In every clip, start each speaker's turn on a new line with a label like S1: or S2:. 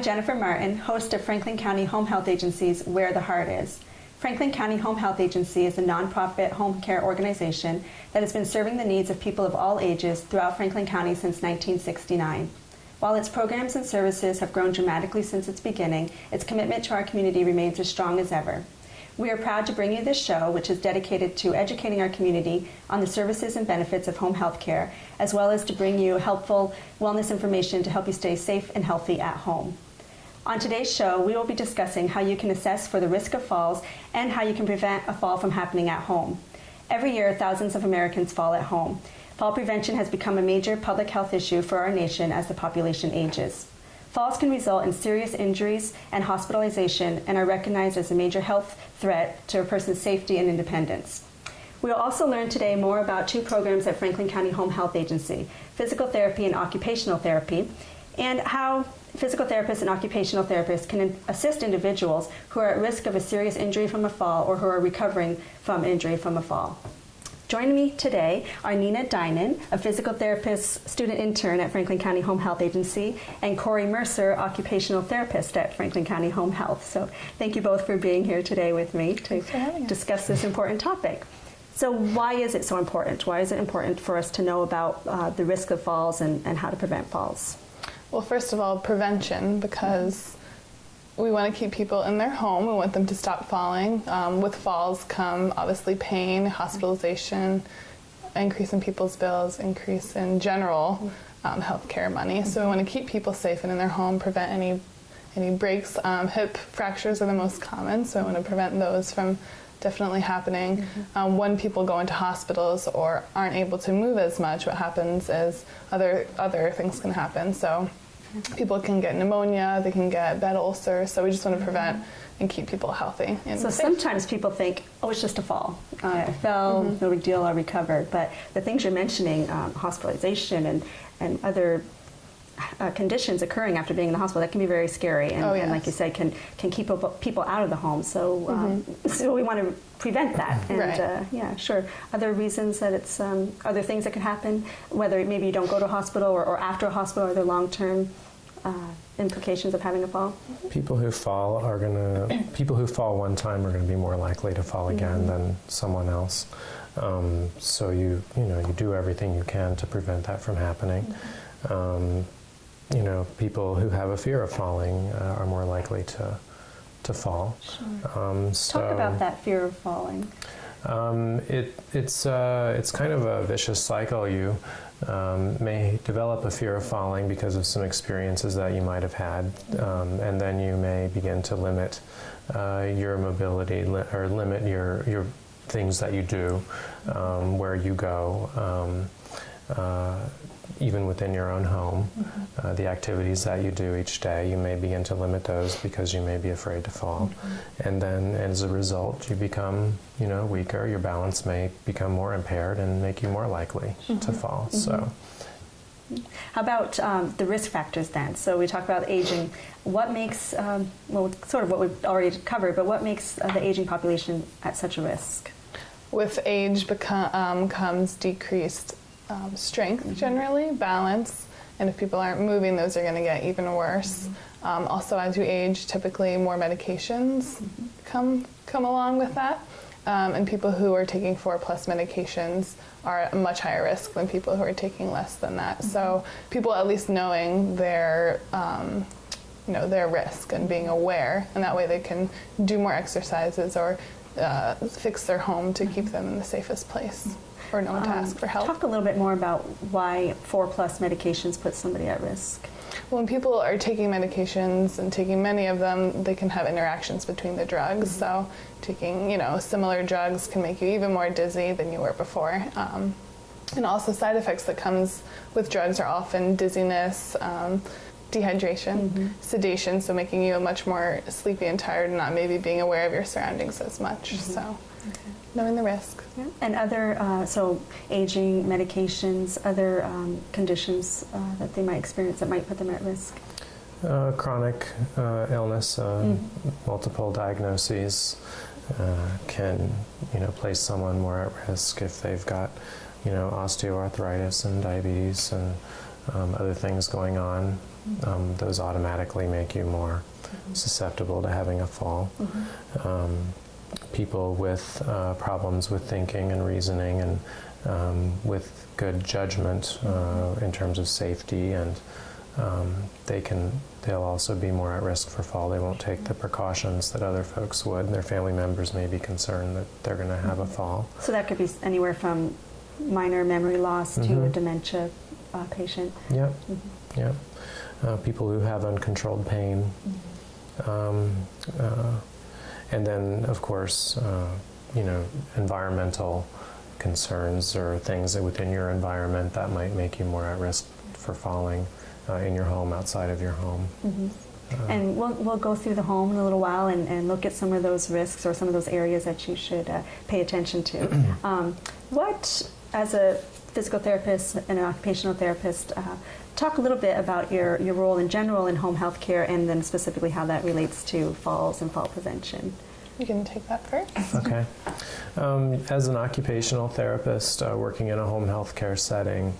S1: Jennifer Martin, host of Franklin County Home Health Agency's Where the Heart Is. Franklin County Home Health Agency is a nonprofit home care organization that has been serving the needs of people of all ages throughout Franklin County since 1969. While its programs and services have grown dramatically since its beginning, its commitment to our community remains as strong as ever. We are proud to bring you this show, which is dedicated to educating our community on the services and benefits of home health care, as well as to bring you helpful wellness information to help you stay safe and healthy at home. On today's show, we will be discussing how you can assess for the risk of falls and how you can prevent a fall from happening at home. Every year, thousands of Americans fall at home. Fall prevention has become a major public health issue for our nation as the population ages. Falls can result in serious injuries and hospitalization and are recognized as a major health threat to a person's safety and independence. We will also learn today more about two programs at Franklin County Home Health Agency, physical therapy and occupational therapy, and how physical therapists and occupational therapists can assist individuals who are at risk of a serious injury from a fall or who are recovering from injury from a fall. Joining me today are Nina Dinan, a physical therapist student intern at Franklin County Home Health Agency, and Corey Mercer, occupational therapist at Franklin County Home Health. So thank you both for being here today with me to discuss this important topic. So why is it so important? Why is it important for us to know about the risk of falls and how to prevent falls?
S2: Well, first of all, prevention, because we want to keep people in their home. We want them to stop falling. With falls come obviously pain, hospitalization, increase in people's bills, increase in general healthcare money. So we want to keep people safe and in their home, prevent any breaks. Hip fractures are the most common, so I want to prevent those from definitely happening. When people go into hospitals or aren't able to move as much, what happens is other things can happen. So people can get pneumonia, they can get bed ulcers, so we just want to prevent and keep people healthy. And
S1: so
S2: safe.
S1: Sometimes people think, oh, it's just a fall. I fell, no big deal, I recovered. But the things you're mentioning, hospitalization and other conditions occurring after being in the hospital, that can be very scary. And, and like you said, can keep people out of the home. So, so we want to prevent that. And yeah, sure. Other reasons that it's, other things that could happen, whether maybe you don't go to a hospital or after a hospital, are there long-term implications of having a fall?
S3: People who fall one time are going to be more likely to fall again than someone else. So you do everything you can to prevent that from happening. People who have a fear of falling are more likely to fall.
S1: Sure. Talk about that fear of falling.
S3: It's kind of a vicious cycle. You may develop a fear of falling because of some experiences that you might have had, and then you may begin to limit your mobility or limit your things that you do, where you go. Even within your own home, the activities that you do each day, you may begin to limit those because you may be afraid to fall. And then as a result, you become, weaker, your balance may become more impaired and make you more likely to fall. So,
S1: how about the risk factors then? So we talk about aging. What makes, sort of what we've already covered, but what makes the aging population at such a risk?
S2: With age comes decreased strength, generally, balance, and if people aren't moving, those are going to get even worse. Also, as you age, typically more medications come along with that, and people who are taking 4+ medications are at a much higher risk than people who are taking less than that. So people at least knowing their risk and being aware, and that way they can do more exercises or fix their home to keep them in the safest place. Or no one to ask for help.
S1: Talk a little bit more about why 4+ medications put somebody at risk.
S2: When people are taking medications and taking many of them, they can have interactions between the drugs. So taking, similar drugs can make you even more dizzy than you were before. And also side effects that comes with drugs are often dizziness, dehydration, sedation, so making you much more sleepy and tired and not maybe being aware of your surroundings as much. So knowing the risk.
S1: Yeah. And other, so aging, medications, other conditions that they might experience that might put them at risk?
S3: Chronic illness, multiple diagnoses can, place someone more at risk if they've got, osteoarthritis and diabetes and other things going on. those automatically make you more susceptible to having a fall. People with problems with thinking and reasoning and with good judgment in terms of safety, and they'll also be more at risk for fall. They won't take the precautions that other folks would. Their family members may be concerned that they're going to have a fall.
S1: So that could be anywhere from minor memory loss to a dementia patient.
S3: Yep. Yep. People who have uncontrolled pain. And then, of course, environmental concerns or things that within your environment that might make you more at risk for falling in your home, outside of your home.
S1: And we'll go through the home in a little while and look at some of those risks or some of those areas that you should pay attention to. What, as a physical therapist and an occupational therapist, talk a little bit about your role in general in home health care, and then specifically how that relates to falls and fall prevention.
S2: You can take that first.
S3: Okay. As an occupational therapist working in a home health care setting,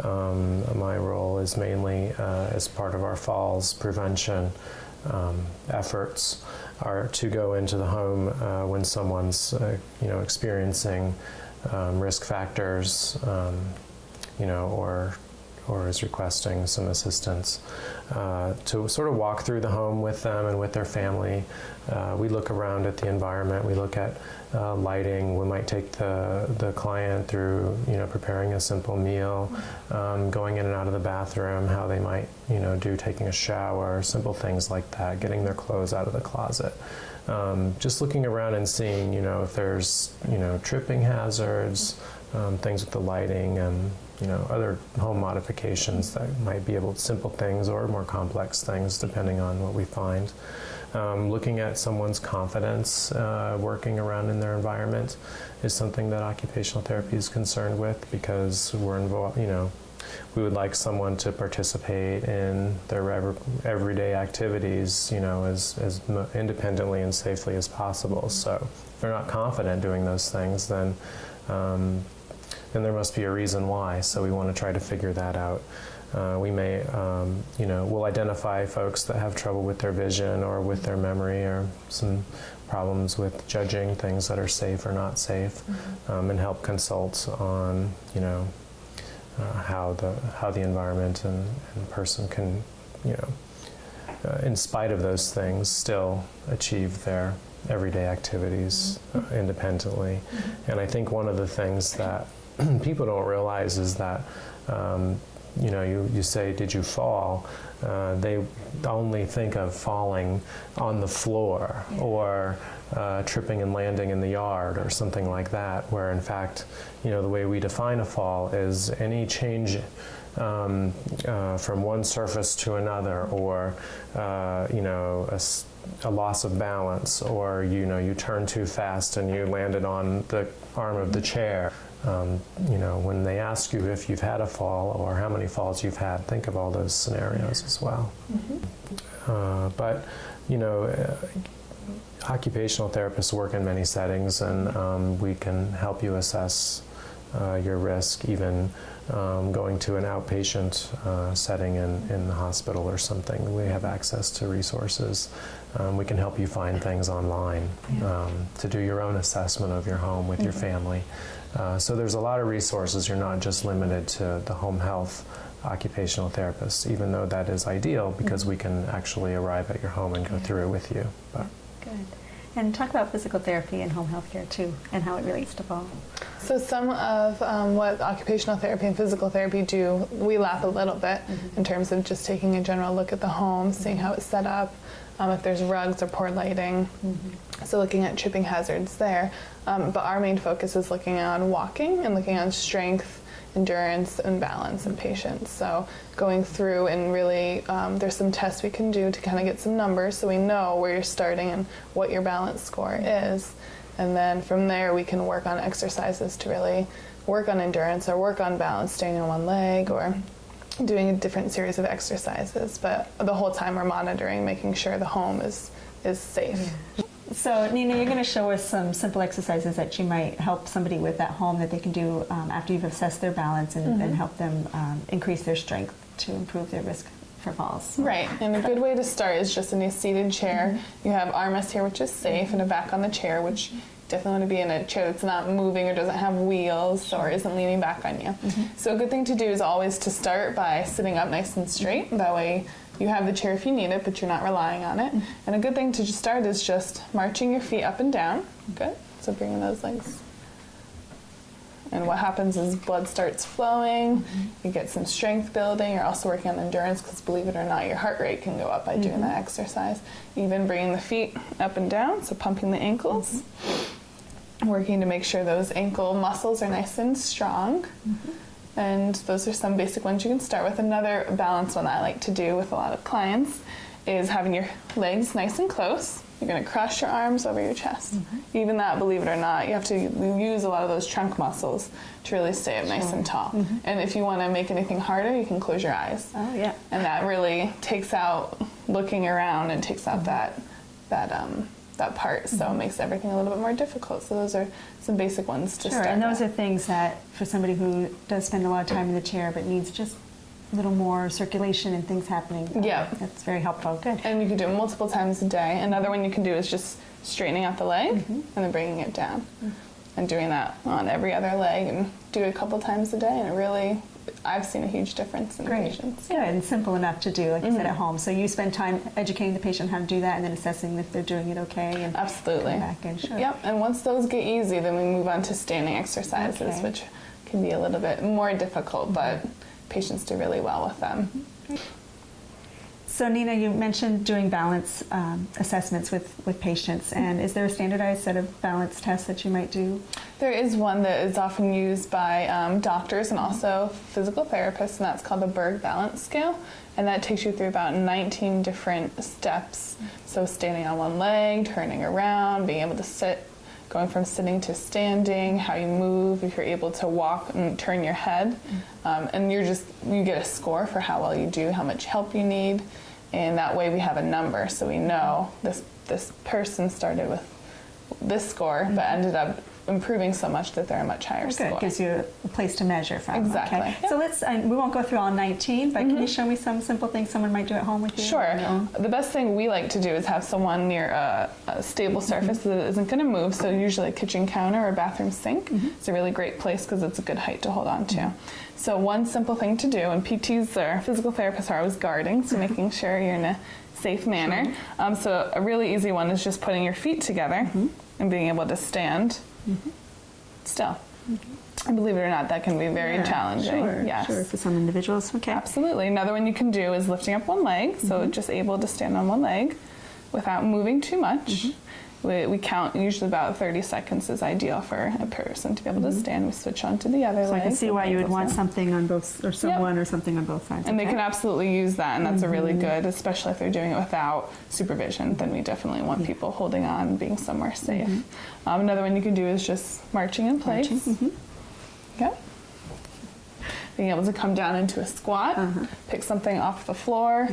S3: my role is mainly as part of our falls prevention efforts are to go into the home when someone's experiencing risk factors, or is requesting some assistance, to sort of walk through the home with them and with their family. We look around at the environment. We look at lighting. We might take the client through, preparing a simple meal, going in and out of the bathroom, how they might, do taking a shower, simple things like that, getting their clothes out of the closet. Just looking around and seeing, if there's, tripping hazards, things with the lighting, and other home modifications that might be simple things or more complex things depending on what we find. Looking at someone's confidence working around in their environment is something that occupational therapy is concerned with, because we're involved, we would like someone to participate in their everyday activities, as independently and safely as possible. So if they're not confident doing those things, then there must be a reason why. So we want to try to figure that out. We may, we'll identify folks that have trouble with their vision or with their memory, or some problems with judging things that are safe or not safe, and help consult on, how the environment and person can, in spite of those things, still achieve their everyday activities independently. And I think one of the things that people don't realize is that, you say, did you fall? They only think of falling on the floor, or tripping and landing in the yard or something like that, where in fact, the way we define a fall is any change from one surface to another, or a loss of balance, or you turn too fast and you landed on the arm of the chair. When they ask you if you've had a fall or how many falls you've had, think of all those scenarios as well. But occupational therapists work in many settings, and we can help you assess your risk, even going to an outpatient setting in the hospital or something. We have access to resources. We can help you find things online to do your own assessment of your home with your family. So there's a lot of resources. You're not just limited to the home health occupational therapist, even though that is ideal, because we can actually arrive at your home and go through it with you. But.
S1: Good. And talk about physical therapy and home health care too, and how it relates to fall.
S2: So some of what occupational therapy and physical therapy do, we laugh a little bit in terms of just taking a general look at the home, seeing how it's set up, if there's rugs or poor lighting. So looking at tripping hazards there. But our main focus is looking on walking and looking on strength, endurance, and balance in patients. So going through and really, there's some tests we can do to kind of get some numbers so we know where you're starting and what your balance score is. And then from there we can work on exercises to really work on endurance or work on balance, staying on one leg, or doing a different series of exercises. But the whole time we're monitoring, making sure the home is safe.
S1: So Nina, you're going to show us some simple exercises that you might help somebody with at home that they can do after you've assessed their balance and help them increase their strength to improve their risk for falls.
S2: Right, and a good way to start is just in a seated chair. You have armrest here, which is safe, and a back on the chair, which definitely want to be in a chair that's not moving or doesn't have wheels or isn't leaning back on you. So a good thing to do is always to start by sitting up nice and straight. That way you have the chair if you need it, but you're not relying on it. And a good thing to just start is just marching your feet up and down. Good. So bringing those legs. And what happens is blood starts flowing, you get some strength building, you're also working on endurance because believe it or not, your heart rate can go up by doing that exercise. Even bringing the feet up and down, so pumping the ankles, working to make sure those ankle muscles are nice and strong. And those are some basic ones you can start with. Another balance one I like to do with a lot of clients is having your legs nice and close. You're going to cross your arms over your chest. Even that, believe it or not, you have to use a lot of those trunk muscles to really stay up nice and tall. And if you want to make anything harder, you can close your eyes.
S1: Oh, yeah.
S2: And that really takes out looking around and takes out that part, so it makes everything a little bit more difficult. So those are some basic ones to
S1: Sure,
S2: start
S1: and those
S2: with.
S1: are things that for somebody who does spend a lot of time in the chair but needs just a little more circulation and things happening.
S2: Yeah.
S1: That's very helpful. Good.
S2: And you can do it multiple times a day. Another one you can do is just straightening out the leg and then bringing it down. And doing that on every other leg and do it a couple times a day. And it really, I've seen a huge difference in patients.
S1: Good, and simple enough to do, like you said, at home. So you spend time educating the patient how to do that and then assessing if they're doing it okay. And
S2: Absolutely.
S1: come back in. Sure.
S2: Yep, and once those get easy, then we move on to standing exercises,
S1: Okay.
S2: which can be a little bit more difficult, but patients do really well with them.
S1: So Nina, you mentioned doing balance assessments with patients, and is there a standardized set of balance tests that you might do?
S2: There is one that is often used by doctors and also physical therapists, and that's called the Berg Balance Scale. And that takes you through about 19 different steps. So standing on one leg, turning around, being able to sit, going from sitting to standing, how you move, if you're able to walk and turn your head. And you get a score for how well you do, how much help you need. And that way we have a number, so we know this person started with this score, but ended up improving so much that they're a much higher score.
S1: Good, gives you a place to measure from.
S2: Exactly.
S1: Okay.
S2: Yep.
S1: So let's, we won't go through all 19, but can you show me some simple things someone might do at home with you?
S2: Sure.
S1: on your own?
S2: The best thing we like to do is have someone near a stable surface that isn't going to move, so usually a kitchen counter or bathroom sink. It's a really great place because it's a good height to hold on to. So one simple thing to do, and PTs or physical therapists are always guarding, so making sure you're in a safe manner. So a really easy one is just putting your feet together and being able to stand still. And believe it or not, that can be very challenging.
S1: Sure,
S2: Yes.
S1: sure, for some individuals. Okay.
S2: Absolutely. Another one you can do is lifting up one leg, so just able to stand on one leg without moving too much. We count usually about 30 seconds is ideal for a person to be able to stand. We switch on to the other
S1: So
S2: leg.
S1: I can see why you would want something on both, or someone
S2: Yep.
S1: or something on both sides.
S2: And they
S1: okay?
S2: can absolutely use that, and that's a really good, especially if they're doing it without supervision, then we definitely want people holding on, being somewhere safe. Another one you can do is just marching in place. Okay. Being able to come down into a squat, pick something off the floor,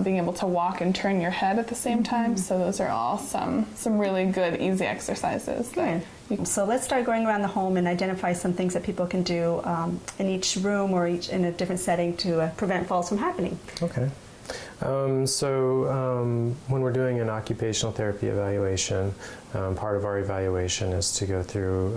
S2: being able to walk and turn your head at the same time. So those are all some really good, easy exercises.
S1: Good. So let's start going around the home and identify some things that people can do in each room or each in a different setting to prevent falls from happening.
S3: Okay. When we're doing an occupational therapy evaluation, part of our evaluation is to go through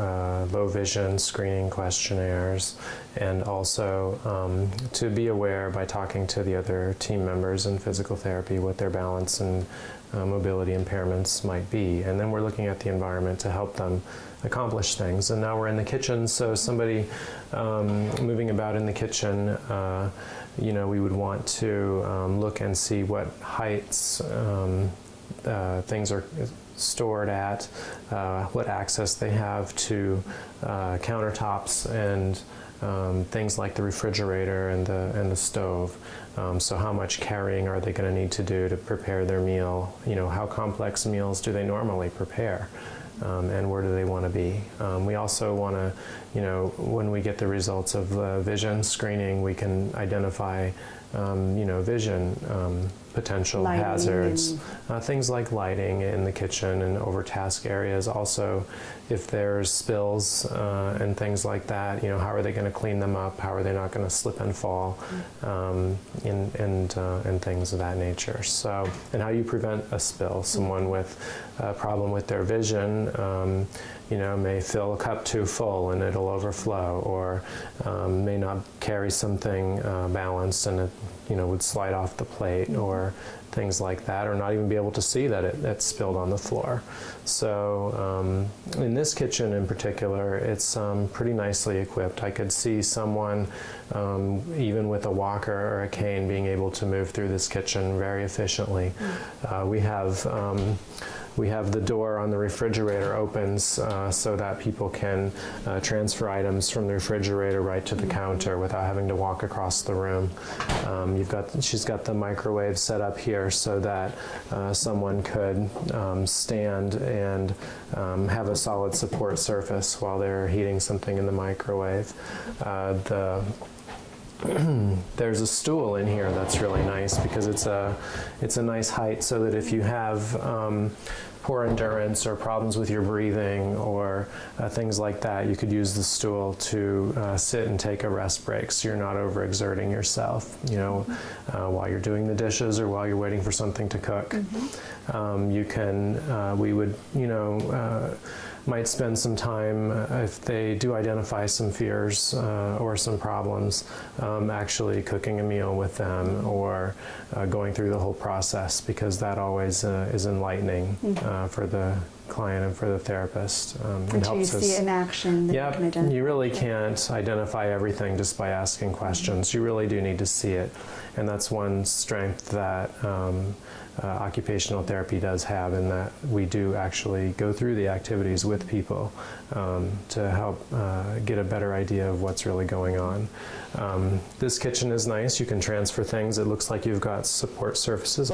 S3: low vision screening questionnaires, and also to be aware by talking to the other team members in physical therapy what their balance and mobility impairments might be. And then we're looking at the environment to help them accomplish things. And now we're in the kitchen, so somebody moving about in the kitchen, we would want to look and see what heights things are stored at, what access they have to countertops and things like the refrigerator and the stove. So how much carrying are they going to need to do to prepare their meal? How complex meals do they normally prepare? And where do they want to be? We also want to, when we get the results of vision screening, we can identify, vision potential
S1: Lighting
S3: hazards.
S1: and-
S3: Things like lighting in the kitchen and overtask areas. Also, if there's spills and things like that, how are they going to clean them up? How are they not going to slip and fall? And things of that nature. So, and how do you prevent a spill? Someone with a problem with their vision, may fill a cup too full and it'll overflow, or may not carry something balanced and it, would slide off the plate, or things like that, or not even be able to see that it's spilled on the floor. So in this kitchen in particular, it's pretty nicely equipped. I could see someone, even with a walker or a cane, being able to move through this kitchen very efficiently. We have the door on the refrigerator opens so that people can transfer items from the refrigerator right to the counter without having to walk across the room. She's got the microwave set up here so that someone could stand and have a solid support surface while they're heating something in the microwave. There's a stool in here that's really nice because it's a nice height, so that if you have poor endurance or problems with your breathing or things like that, you could use the stool to sit and take a rest break, so you're not overexerting yourself, while you're doing the dishes or while you're waiting for something to cook. We would, might spend some time, if they do identify some fears or some problems, actually cooking a meal with them, or going through the whole process, because that always is enlightening for the client and for the therapist.
S1: Until you see it in action, then you can identify.
S3: You really can't identify everything just by asking questions. You really do need to see it, and that's one strength that occupational therapy does have, in that we do actually go through the activities with people to help get a better idea of what's really going on. This kitchen is nice. You can transfer things. It looks like you've got support surfaces